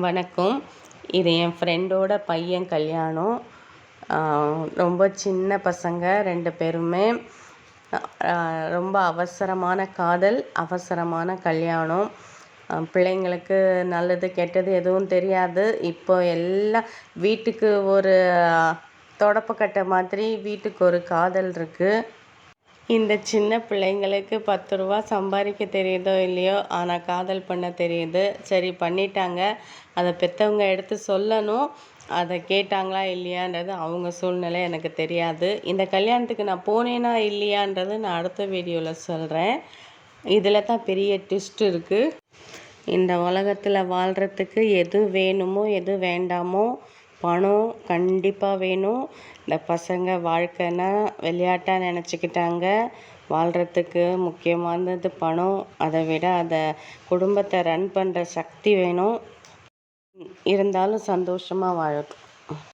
வணக்கம். இது என் ஃப்ரெண்டோட பையன் கல்யாணம். ரொம்ப சின்ன பசங்க 2 பேருமே. ரொம்ப அவசரமான காதல், அவசரமான கல்யாணம். பிள்ளைங்களுக்கு நல்லது கெட்டது எதுவும் தெரியாது. இப்போ எல்லாம் வீட்டுக்கு ஒரு தொடப்பக்கட்டை மாதிரி வீட்டுக்கு ஒரு காதல் இருக்குது. இந்த சின்ன பிள்ளைங்களுக்கு 10 ரூபா சம்பாதிக்க தெரியுதோ இல்லையோ, ஆனால் காதல் பண்ண தெரியுது. சரி பண்ணிட்டாங்க. அதை பெற்றவங்க எடுத்து சொல்லணும். அதை கேட்டாங்களா இல்லையான்றது அவங்க சூழ்நிலை எனக்கு தெரியாது. இந்த கல்யாணத்துக்கு நான் போனேனா இல்லையான்றது நான் அடுத்த வீடியோவில் சொல்கிறேன். இதில் தான் பெரிய ட்விஸ்ட் இருக்குது. இந்த உலகத்தில் வாழ்கிறதுக்கு எது வேணுமோ எது வேண்டாமோ பணம் கண்டிப்பாக வேணும். இந்த பசங்க வாழ்க்கைன்னா விளையாட்டாக நினச்சிக்கிட்டாங்க. வாழ்கிறதுக்கு முக்கியமானது பணம். அதை விட அதை குடும்பத்தை ரன் பண்ணுற சக்தி வேணும். இருந்தாலும் சந்தோஷமாக வாழட்டும்.